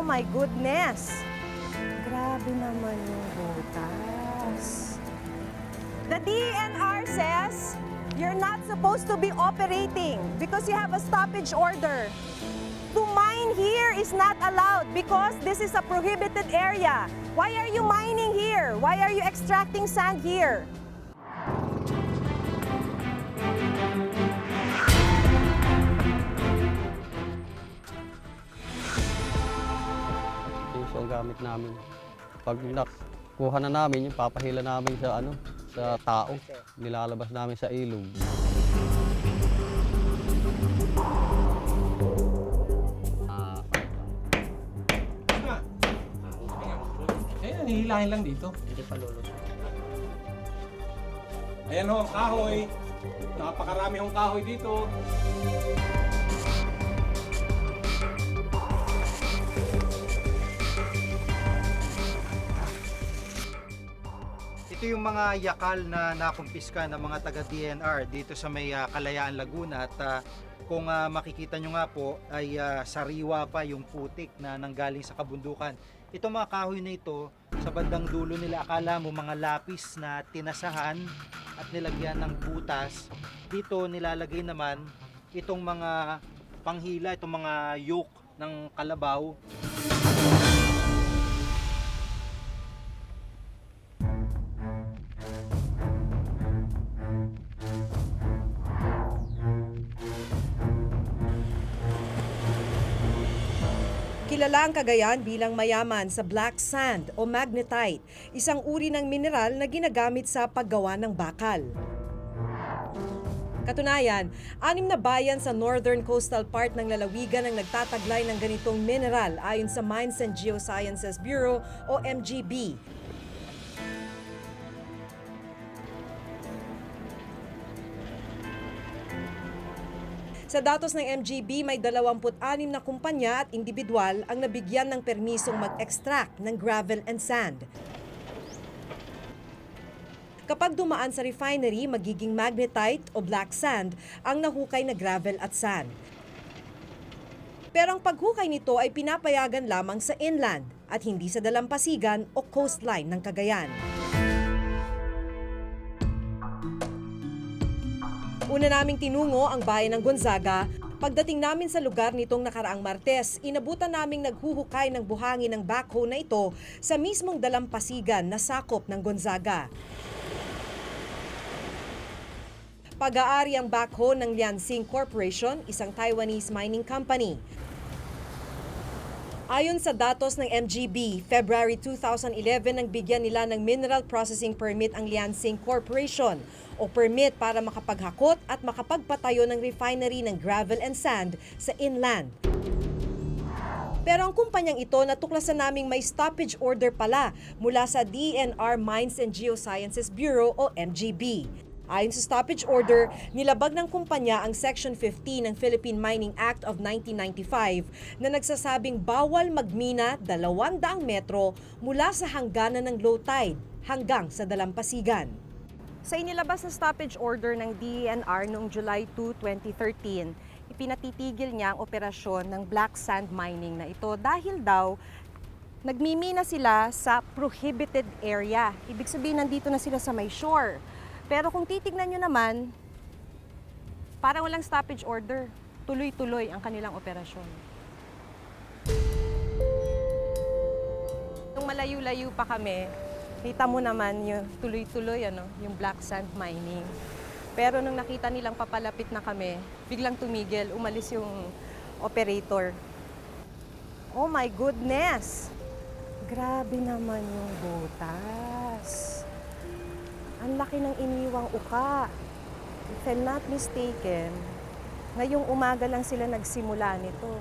my goodness! Grabe naman yung butas. The DENR says you're not supposed to be operating because you have a stoppage order. To mine here is not allowed because this is a prohibited area. Why are you mining here? Why are you extracting sand here? Ito ang gamit namin. Pag nakuha na namin, yung papahila namin sa sa tao. Nilalabas namin sa ilog. Hihilahin lang dito. Hindi pa lulus. Ayan ho, ang kahoy. Napakarami hong kahoy dito. Ito yung mga yakal na nakumpiska ng mga taga-DNR dito sa may Kalayaan, Laguna. At kung makikita nyo nga po ay sariwa pa yung putik na nanggaling sa kabundukan. Itong mga kahoy na ito, sa bandang dulo nila akala mo mga lapis na tinasahan at nilagyan ng butas. Dito nilalagay naman itong mga panghila, itong mga yoke ng kalabaw. Kilala ang Cagayan bilang mayaman sa black sand o magnetite, isang uri ng mineral na ginagamit sa paggawa ng bakal. Katunayan, 6 na bayan sa northern coastal part ng lalawigan ang nagtataglay ng ganitong mineral ayon sa Mines and Geosciences Bureau o MGB. Sa datos ng MGB, may 26 na kumpanya at individual ang nabigyan ng permisong mag-extract ng gravel and sand. Kapag dumaan sa refinery, magiging magnetite o black sand ang nahukay na gravel at sand. Pero ang paghukay nito ay pinapayagan lamang sa inland at hindi sa dalampasigan o coastline ng Cagayan. Una naming tinungo ang bayan ng Gonzaga. Pagdating namin sa lugar nitong nakaraang Martes, inabutan naming naghuhukay ng buhangin ng backhoe na ito sa mismong dalampasigan na sakop ng Gonzaga. Pag-aari ang backhoe ng Liansing Corporation, isang Taiwanese mining company. Ayon sa datos ng MGB, February 2011 nang bigyan nila ng Mineral Processing Permit ang Liansing Corporation o permit para makapaghakot at makapagpatayo ng refinery ng gravel and sand sa inland. Pero ang kumpanyang ito natuklasan naming may stoppage order pala mula sa DENR Mines and Geosciences Bureau o MGB. Ayon sa stoppage order, nilabag ng kumpanya ang Section 15 ng Philippine Mining Act of 1995 na nagsasabing bawal magmina 200 metro mula sa hangganan ng low tide hanggang sa dalampasigan. Sa inilabas na stoppage order ng DENR noong July 2, 2013, ipinatitigil niya ang operasyon ng black sand mining na ito dahil daw nagmimina sila sa prohibited area. Ibig sabihin nandito na sila sa may shore. Pero kung titignan nyo naman, parang walang stoppage order. Tuloy-tuloy ang kanilang operasyon. Nung malayo-layo pa kami, kita mo naman yung tuloy-tuloy, yung black sand mining. Pero nung nakita nilang papalapit na kami, biglang tumigil, umalis yung operator. Oh my goodness! Grabe naman yung butas. Ang laki ng iniwang uka. If I'm not mistaken, ngayong umaga lang sila nagsimula nito.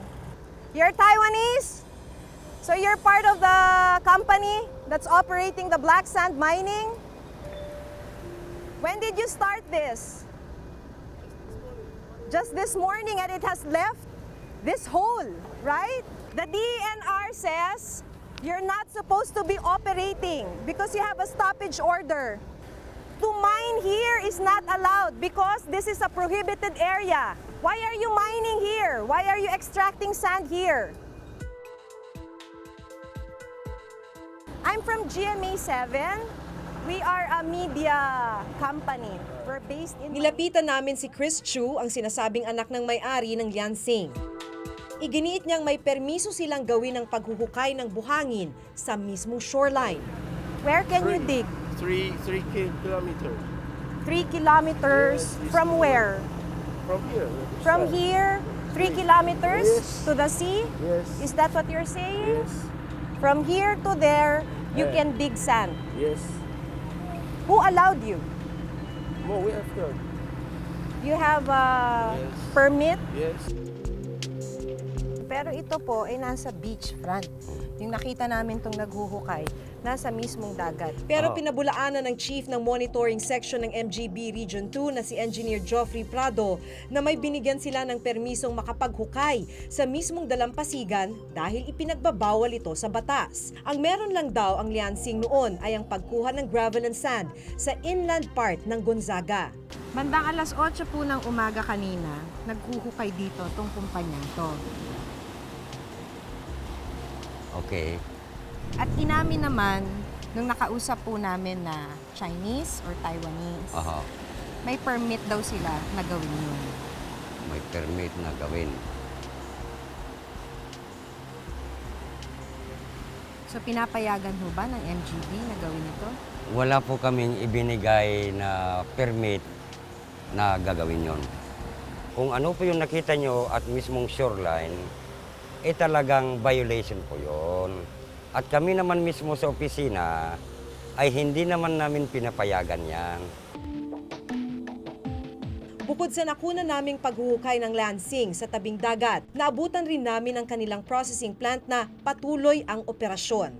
You're Taiwanese? So you're part of the company that's operating the black sand mining? When did you start this? Just this morning, and it has left this hole, right? The DENR says you're not supposed to be operating because you have a stoppage order. To mine here is not allowed because this is a prohibited area. Why are you mining here? Why are you extracting sand here? I'm from GMA7. We are a media company. We're based in... Nilapitan namin si Chris Chu, ang sinasabing anak ng may-ari ng Liansing. Iginiit niyang may permiso silang gawin ang paghuhukay ng buhangin sa mismong shoreline. Where can you dig? 3 kilometers 3 kilometers Yes, from where? from here. From here, 3 kilometers Yes. to the sea? Yes. Is that what you're saying? Yes. From here to there, you Yeah. can dig sand. Yes. Who allowed you? More we have done. You have a Yes. permit? Yes. Pero ito po ay nasa beachfront. Yung nakita namin itong naghuhukay, nasa mismong dagat. Pero pinabulaanan ng chief ng monitoring section ng MGB Region 2 na si Engineer Geoffrey Prado na may binigyan sila ng permisong makapaghukay sa mismong dalampasigan dahil ipinagbabawal ito sa batas. Ang meron lang daw ang Liansing noon ay ang pagkuha ng gravel and sand sa inland part ng Gonzaga. Bandang alas 8 po ng umaga kanina, naghuhukay dito tong kumpanya to. Okay. At inamin naman, nung nakausap po namin na Chinese or Taiwanese, Aha. may permit daw sila na gawin yun. May permit na gawin. So pinapayagan ho ba ng MGB na gawin ito? Wala po kaming ibinigay na permit na gagawin yon. Kung ano po yung nakita nyo at mismong shoreline, talagang violation po yon. At kami naman mismo sa opisina ay hindi naman namin pinapayagan yan. Bukod sa nakuna naming paghuhukay ng Lansing sa tabing dagat, naabutan rin namin ang kanilang processing plant na patuloy ang operasyon.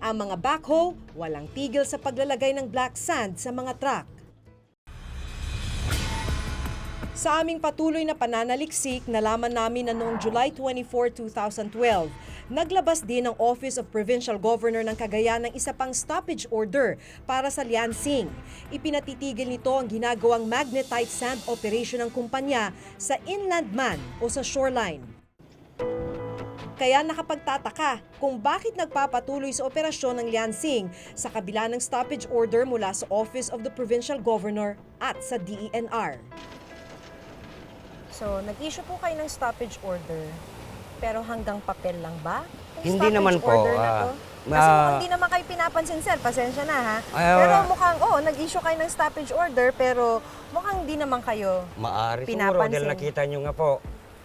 Ang mga backhoe, walang tigil sa paglalagay ng black sand sa mga truck. Sa aming patuloy na pananaliksik, nalaman namin na noong July 24, 2012, naglabas din ang Office of Provincial Governor ng Cagayan ng isa pang stoppage order para sa Liansing. Ipinatitigil nito ang ginagawang magnetite sand operation ng kumpanya sa inland man o sa shoreline. Kaya nakapagtataka kung bakit nagpapatuloy sa operasyon ng Liansing sa kabila ng stoppage order mula sa Office of the Provincial Governor at sa DENR. So, nag-issue po kayo ng stoppage order, pero hanggang papel lang ba? Yung Hindi stoppage naman po, order na to? Kasi mukhang di naman kayo pinapansin, sir. Pasensya na, ha? Pero mukhang, nag-issue kayo ng stoppage order, pero mukhang di naman kayo Maaari siguro pinapansin. dahil nakita nyo nga po.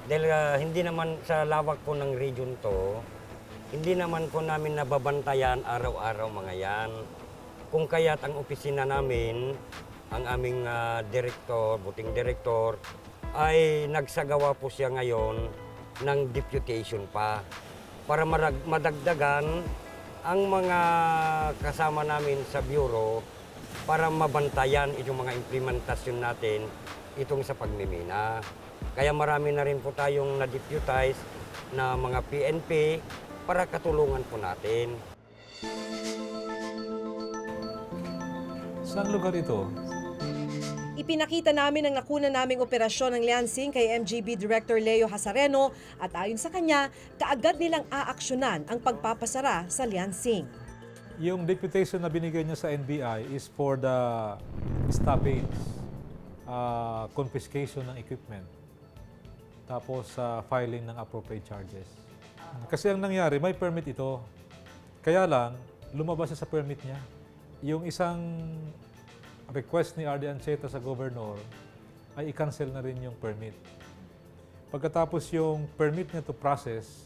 Dahil hindi naman sa lawak po ng region to, hindi naman po namin nababantayan araw-araw mga yan. Kung kaya't ang opisina namin, ang aming buting director, ay nagsagawa po siya ngayon ng deputation pa para madagdagan ang mga kasama namin sa bureau para mabantayan itong mga implementasyon natin itong sa pagmimina. Kaya marami na rin po tayong na-deputize na mga PNP para katulungan po natin. Saan lugar ito? Ipinakita namin ang nakuna naming operasyon ng Liansing kay MGB Director Leo Hasareno at ayon sa kanya, kaagad nilang aaksyonan ang pagpapasara sa Liansing. Yung deputation na binigay niya sa NBI is for the stoppage, confiscation ng equipment, tapos filing ng appropriate charges. Kasi ang nangyari, may permit ito. Kaya lang, lumabas siya sa permit niya. Yung isang request ni RD Anceta sa governor ay i-cancel na rin yung permit. Pagkatapos yung permit niya to process,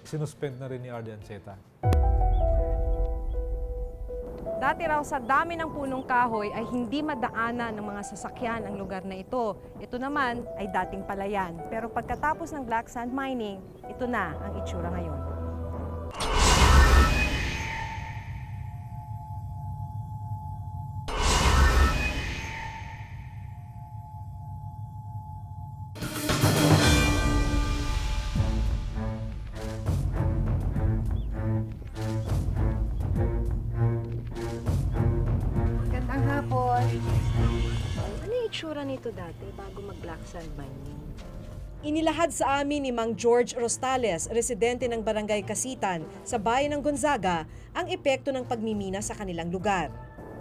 sinuspend na rin ni RD Anceta. Dati raw sa dami ng punong kahoy ay hindi madaanan ng mga sasakyan ang lugar na ito. Ito naman ay dating palayan. Pero pagkatapos ng black sand mining, ito na ang itsura ngayon. Gandang hapon. Ano yung itsura nito dati bago mag-black sand mining? Inilahad sa amin ni Mang George Rostales, residente ng Barangay Kasitan sa bayan ng Gonzaga, ang epekto ng pagmimina sa kanilang lugar.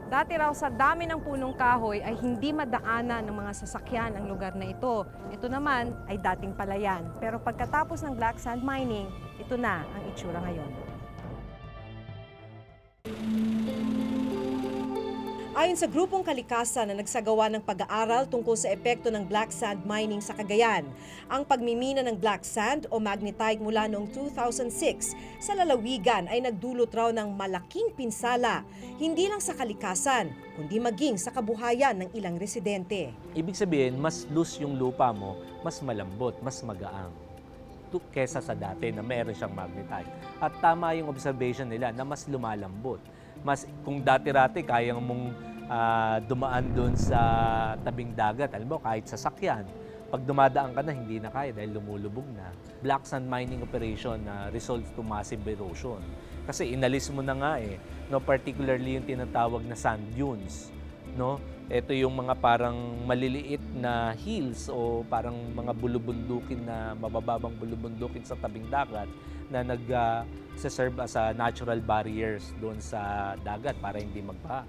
Dati raw sa dami ng punong kahoy ay hindi madaanan ng mga sasakyan ang lugar na ito. Ito naman ay dating palayan. Pero pagkatapos ng black sand mining, ito na ang itsura ngayon. Ayon sa grupong kalikasan na nagsagawa ng pag-aaral tungkol sa epekto ng black sand mining sa Cagayan, ang pagmimina ng black sand o magnetite mula noong 2006 sa lalawigan ay nagdulot raw ng malaking pinsala, hindi lang sa kalikasan, kundi maging sa kabuhayan ng ilang residente. Ibig sabihin, mas loose yung lupa mo, mas malambot, mas magaang kesa sa dati na meron siyang magnetite. At tama yung observation nila na mas lumalambot. Mas kung dati-rati kaya mong dumaan doon sa tabing dagat, alam mo, kahit sasakyan, pag dumadaan ka na, hindi na kaya dahil lumulubog na. Black sand mining operation na results to massive erosion. Kasi inalis mo na nga no, particularly yung tinatawag na sand dunes. No? Ito yung mga parang maliliit na hills o parang mga bulubundukin na mabababang bulubundukin sa tabing dagat na nag-serve as a natural barriers doon sa dagat para hindi magbaha.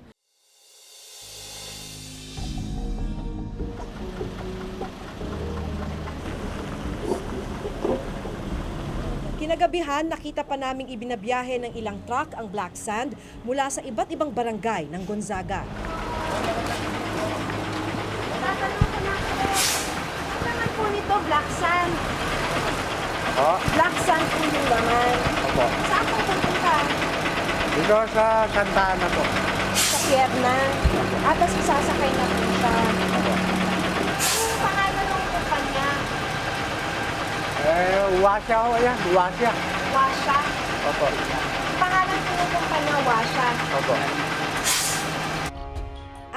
Kinagabihan, nakita pa naming ibinabiyahe ng ilang truck ang black sand mula sa iba't ibang barangay ng Gonzaga. Tatanong ko na ako, ano naman po nito, black sand? Black sand po yung laman. Opo. Saan po pupunta? Dito sa Santa Ana po. Sa Pierna. At tapos isasakay na po siya. Anong pangalan ng kumpanya? Wasya ho yan. Wasya. Washa. Opo. Pangalan po ng kumpanya, Washa. Opo.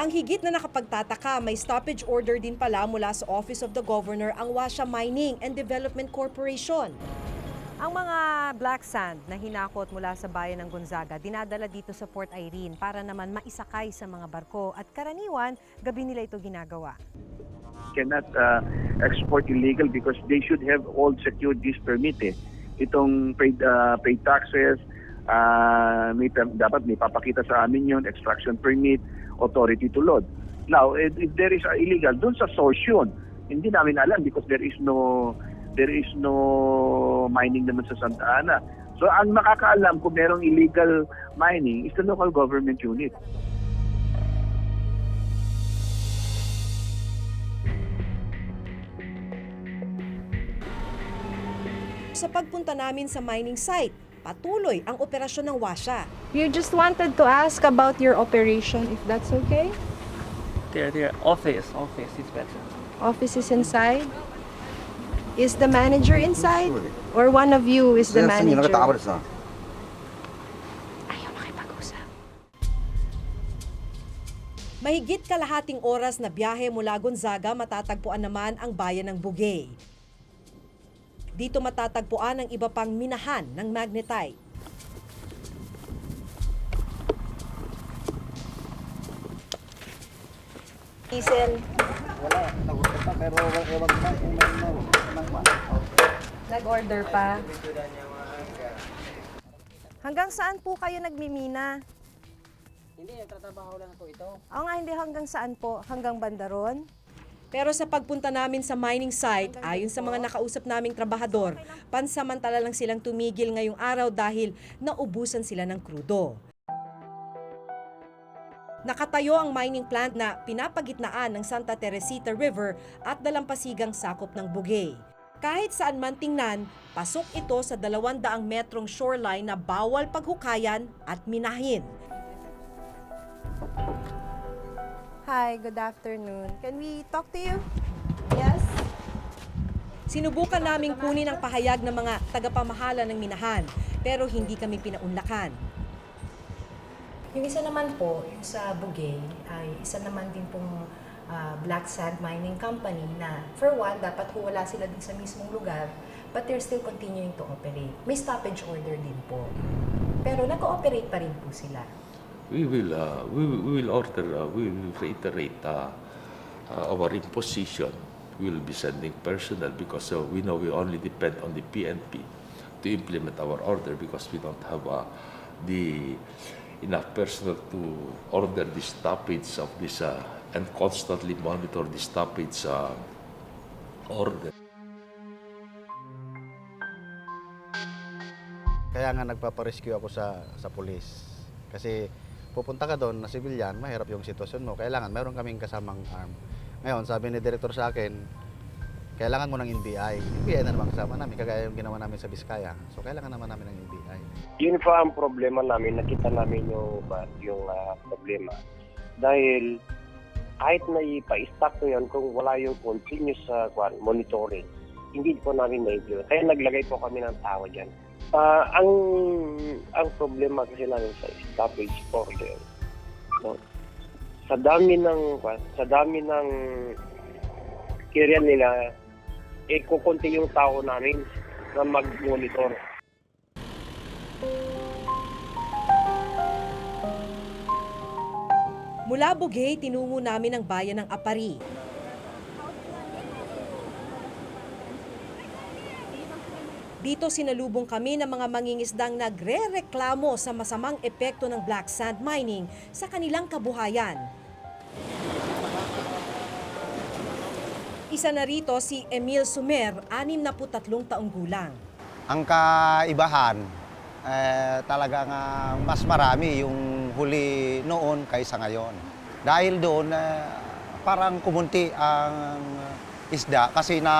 Ang higit na nakapagtataka, may stoppage order din pala mula sa Office of the Governor ang Washa Mining and Development Corporation. Ang mga black sand na hinakot mula sa bayan ng Gonzaga, dinadala dito sa Port Irene para naman maisakay sa mga barko at karaniwan, gabi nila ito ginagawa. Cannot export illegal because they should have all secured this permit. Itong paid taxes, dapat may papakita sa amin yun, extraction permit, authority to load. Now, if there is illegal, dun sa source yun, hindi namin alam because there is no mining naman sa Santa Ana. So, ang makakaalam kung merong illegal mining is the local government unit. Sa pagpunta namin sa mining site, patuloy ang operasyon ng Washa. You just wanted to ask about your operation, if that's okay? Their office is better. Office is inside? Is the manager inside? Or one of you is the manager? Ayaw makipag-usap. Mahigit kalahating oras na biyahe mula Gonzaga, matatagpuan naman ang bayan ng Bugey. Dito matatagpuan ang iba pang minahan ng magnetite. Diesel. Wala. Nag-order pa pero ewan ko na kung may Nag-order pa. Hanggang saan po kayo nagmimina? Hindi, nagtatrabaho lang po ito. Oo nga, hindi hanggang saan po? Hanggang Bandaron? Pero sa pagpunta namin sa mining site, ayon sa mga nakausap naming trabahador, pansamantala lang silang tumigil ngayong araw dahil naubusan sila ng krudo. Nakatayo ang mining plant na pinapagitnaan ng Santa Teresita River at dalampasigang sakop ng Bugey. Kahit saan man tingnan, pasok ito sa 200 metrong shoreline na bawal paghukayan at minahin. Hi, good afternoon. Can we talk to you? Yes? Sinubukan naming kunin ang pahayag ng mga tagapamahala ng minahan, pero hindi kami pinaunlakan. Yung isa naman po, yung sa Bugey, ay isa naman din pong black sand mining company na for one, dapat wala sila din sa mismong lugar, but they're still continuing to operate. May stoppage order din po. Pero nag-ooperate pa rin po sila. We will reiterate our imposition we will be sending personnel because we know we only depend on the PNP to implement our order because we don't have the enough personnel to order the stoppage of this and constantly monitor the stoppage order. Kaya nga nagpaparescue ako sa pulis. Kasi pupunta ka doon na civilian, mahirap yung sitwasyon mo. Kailangan, meron kaming kasamang arm. Ngayon, sabi ni Director sa akin, kailangan mo ng NBI. NBI na naman kasama namin, kagaya yung ginawa namin sa Biskaya. So, kailangan naman namin ng NBI. Yun pa ang problema namin, nakita namin yung problema. Dahil kahit na ipa-stop ko yan, kung wala yung continuous monitoring, hindi po namin na-implement. Kaya naglagay po kami ng tao dyan. Ang problema kasi namin sa stoppage order, no? Sa dami ng carrier nila, kukunti yung tao namin na mag-monitor. Mula Bugey, tinungo namin ang bayan ng Apari. Dito sinalubong kami ng mga mangingisdang nagre-reklamo sa masamang epekto ng black sand mining sa kanilang kabuhayan. Isa na rito si Emil Sumer, 63 taong gulang. Ang kaibahan, talagang mas marami yung huli noon kaysa ngayon. Dahil doon, parang kumunti ang isda kasi na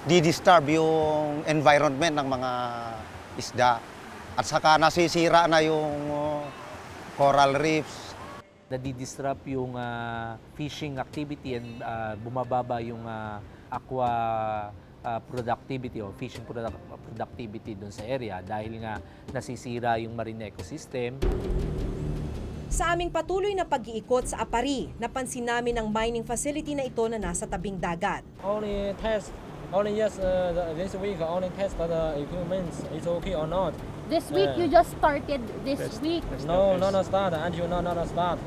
di-disturb yung environment ng mga isda. At saka nasisira na yung coral reefs. Nadi-disrupt yung fishing activity and bumababa yung aqua productivity o fishing productivity doon sa area dahil nga nasisira yung marine ecosystem. Sa aming patuloy na pag-iikot sa Apari, napansin namin ang mining facility na ito na nasa tabing dagat. This week only test the equipment is okay or not. This week you just started this week. No, start until not start.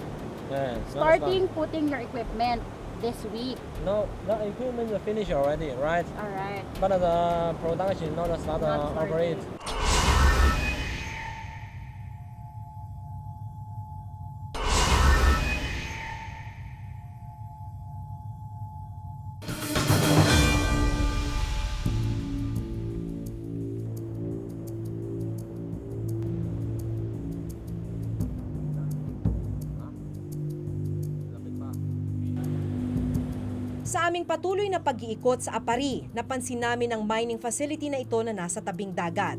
Starting putting your equipment this week. No, the equipment is finished already, right? All right. But the production not start operate. Sa aming patuloy na pag-iikot sa Apari, napansin namin ang mining facility na ito na nasa tabing dagat.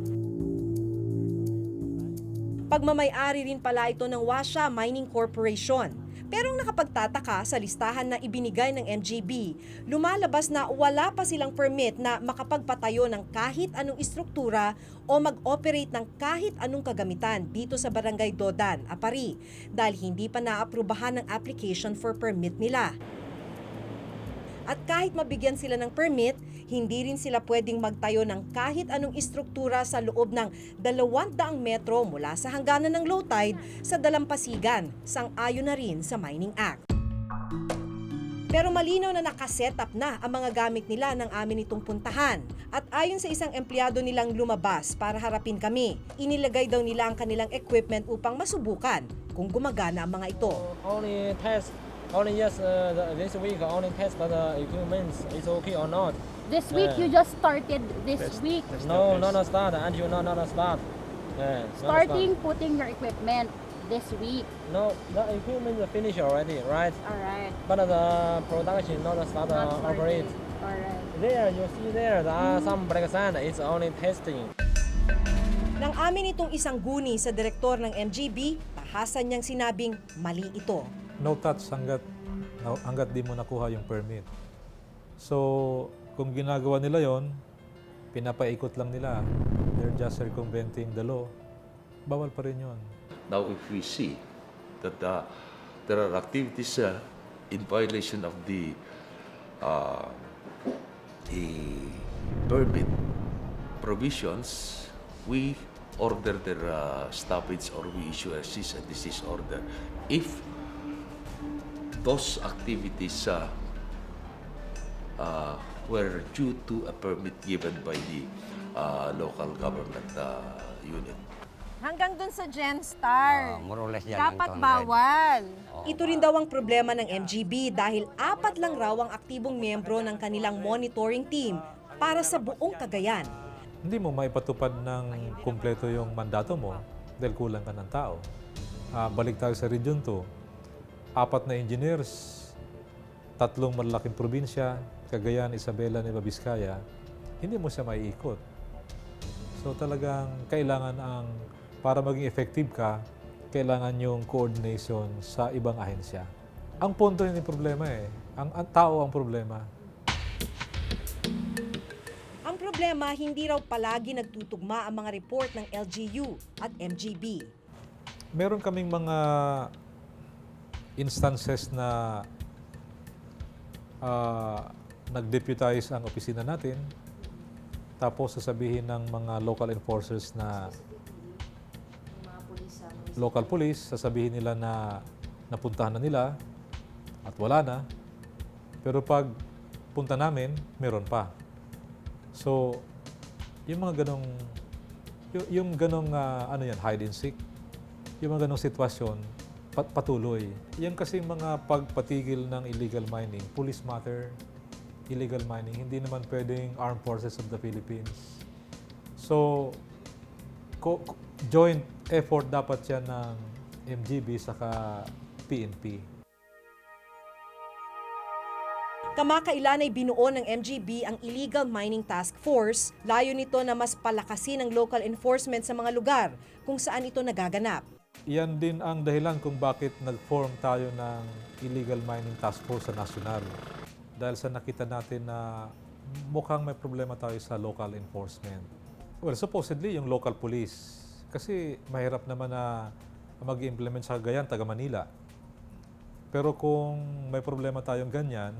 Pagmamay-ari rin pala ito ng Washa Mining Corporation. Pero ang nakapagtataka sa listahan na ibinigay ng MGB, lumalabas na wala pa silang permit na makapagpatayo ng kahit anong istruktura o mag-operate ng kahit anong kagamitan dito sa Barangay Dodan, Apari, dahil hindi pa naaprubahan ng application for permit nila. At kahit mabigyan sila ng permit, hindi rin sila pwedeng magtayo ng kahit anong istruktura sa loob ng 200 metro mula sa hangganan ng low tide sa Dalampasigan, sang-ayon na rin sa Mining Act. Pero malinaw na nakaset up na ang mga gamit nila ng amin itong puntahan. At ayon sa isang empleyado nilang lumabas para harapin kami, inilagay daw nila ang kanilang equipment upang masubukan kung gumagana ang mga ito. This week only test the equipment is okay or not. This week you just started this week. No, start until not start. Starting putting your equipment this week. No, the equipment is finished already, right? All right. But the production not start operate. All right. There, you see there are some black sand. It's only testing. Nang amin itong isang guni sa direktor ng MGB, tahasan niyang sinabing mali ito. No touch hanggat di mo nakuha yung permit. So, kung ginagawa nila yon, pinapaikot lang nila. They're just circumventing the law. Bawal pa rin yun. Now, if we see that there are activities in violation of the permit provisions, we order their stoppage or we issue a cease and desist order. If those activities were due to a permit given by the local government unit. Hanggang dun sa GenStar. more or less yan Dapat ang 200. bawal. Ito rin daw ang problema ng MGB dahil 4 lang raw ang aktibong miyembro ng kanilang monitoring team para sa buong Cagayan. Hindi mo maipatupad ng kumpleto yung mandato mo dahil kulang ka ng tao. Balik tayo sa Region 2. 4 na engineers, 3 malalaking probinsya, Cagayan, Isabela, Nueva Vizcaya, hindi mo siya maiikot. So talagang kailangan para maging effective ka, kailangan yung coordination sa ibang ahensya. Ang punto hindi problema ang tao ang problema. Ang problema, hindi raw palagi nagtutugma ang mga report ng LGU at MGB. Meron kaming mga instances na nag-deputize ang opisina natin, tapos sasabihin ng mga local enforcers na local police, sasabihin nila na napuntahan na nila at wala na. Pero pag punta namin, meron pa. So, yung mga ganong hide and seek, yung mga ganong sitwasyon, patuloy. Yan kasi mga pagpatigil ng illegal mining, police matter, illegal mining, hindi naman pwedeng Armed Forces of the Philippines. So, joint effort dapat yan ng MGB saka PNP. Kamakailan ay binuo ng MGB ang Illegal Mining Task Force. Layo nito na mas palakasin ang local enforcement sa mga lugar kung saan ito nagaganap. Yan din ang dahilan kung bakit nag-form tayo ng Illegal Mining Task Force sa nasyonal. Dahil sa nakita natin na mukhang may problema tayo sa local enforcement. Well, supposedly yung local police. Kasi mahirap naman na mag-implement sa Cagayan, taga Manila. Pero kung may problema tayong ganyan,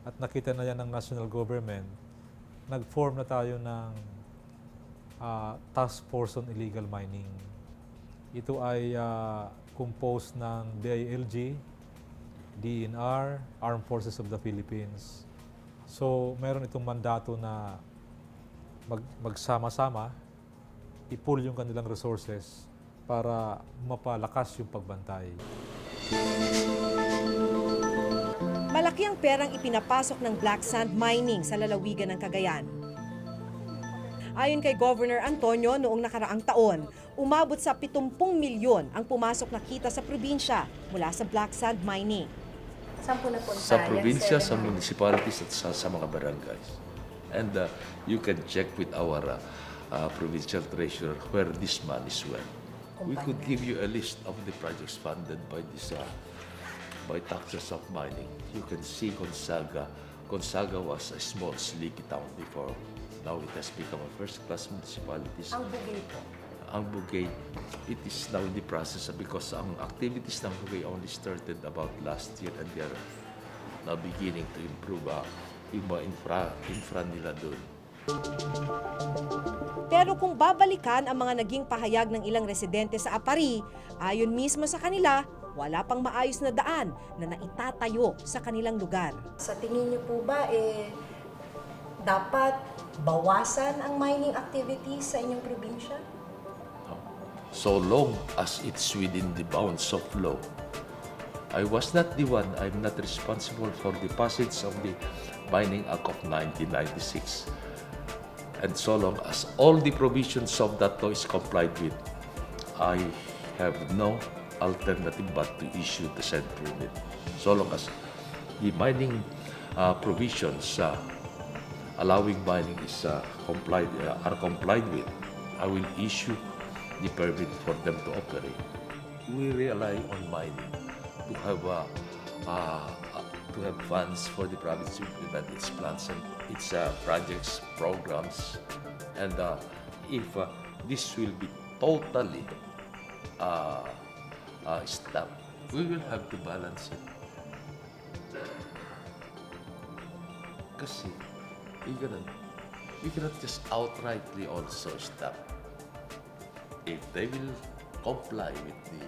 at nakita na yan ng national government, nag-form na tayo ng Task Force on Illegal Mining. Ito ay composed ng DILG, DNR, Armed Forces of the Philippines. So, meron itong mandato na magsama-sama, i-pool yung kanilang resources para mapalakas yung pagbantay. Malaki ang perang ipinapasok ng black sand mining sa lalawigan ng Cagayan. Ayon kay Governor Antonio, noong nakaraang taon, umabot sa 70 milyon ang pumasok na kita sa probinsya mula sa black sand mining. Saan po napunta? Sa probinsya, sa municipalities at sa mga barangays. And you can check with our provincial treasurer where this money went. We could give you a list of the projects funded by this by taxes of mining. You can see Gonzaga. Gonzaga was a small, sleepy town before. Now it has become a first-class municipality. Ang Bugay po? Ang Bugay, it is now in the process because ang activities ng Bugay only started about last year and they are now beginning to improve yung mga infra nila doon. Pero kung babalikan ang mga naging pahayag ng ilang residente sa Apari, ayon mismo sa kanila, wala pang maayos na daan na naitatayo sa kanilang lugar. Sa tingin niyo po ba, dapat bawasan ang mining activities sa inyong probinsya? So long as it's within the bounds of law. I was not the one, I'm not responsible for the passage of the Mining Act of 1996. And so long as all the provisions of that law is complied with, I have no alternative but to issue the said permit. So long as the mining provisions allowing mining is are complied with, I will issue the permit for them to operate. We rely on mining to have funds for the province to implement its plans and its projects, programs, and if this will be totally stopped, we will have to balance it. Kasi you cannot just outrightly also stop. If they will comply with the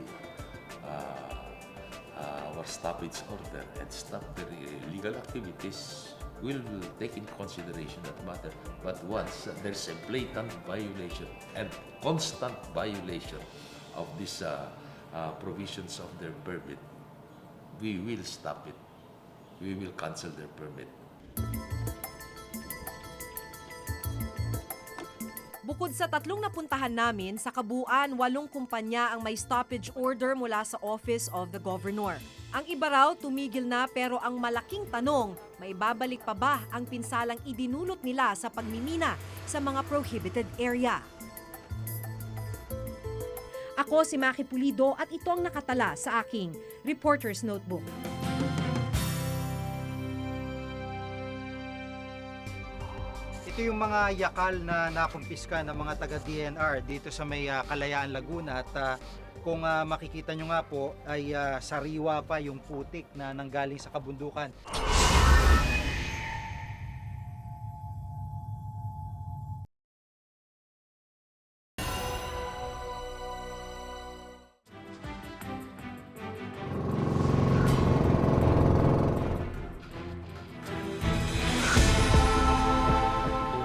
our stoppage order and stop their illegal activities, we'll take in consideration that matter. But once there's a blatant violation and constant violation of these provisions of their permit, we will stop it. We will cancel their permit. Bukod sa 3 napuntahan namin, sa kabuuan 8 kumpanya ang may stoppage order mula sa Office of the Governor. Ang iba raw tumigil na, pero ang malaking tanong, may babalik pa ba ang pinsalang idinulot nila sa pagmimina sa mga prohibited area? Ako si Maki Pulido at ito ang nakatala sa aking Reporter's Notebook. Ito yung mga yakal na nakumpiska ng mga taga-DNR dito sa may Kalayaan, Laguna at kung makikita nyo nga po ay sariwa pa yung putik na nanggaling sa kabundukan.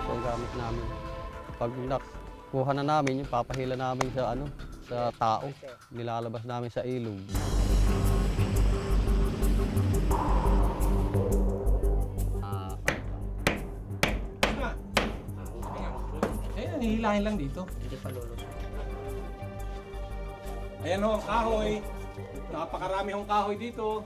Ang gamit namin. Pag nakuha na namin, yung papahila namin sa sa tao. Nilalabas namin sa ilog. Hihilahin lang dito. Hindi pa lulusot. Ayan ho, ang kahoy. Napakarami hong kahoy dito.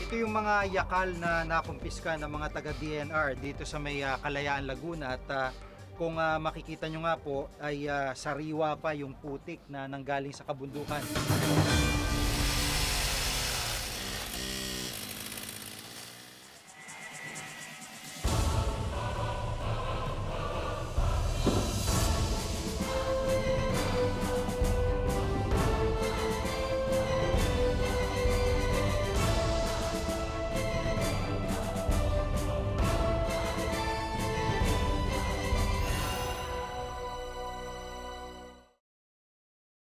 Ito yung mga yakal na nakumpiska ng mga taga-DNR dito sa may Kalayaan, Laguna at kung makikita nyo nga po ay sariwa pa yung putik na nanggaling sa kabundukan.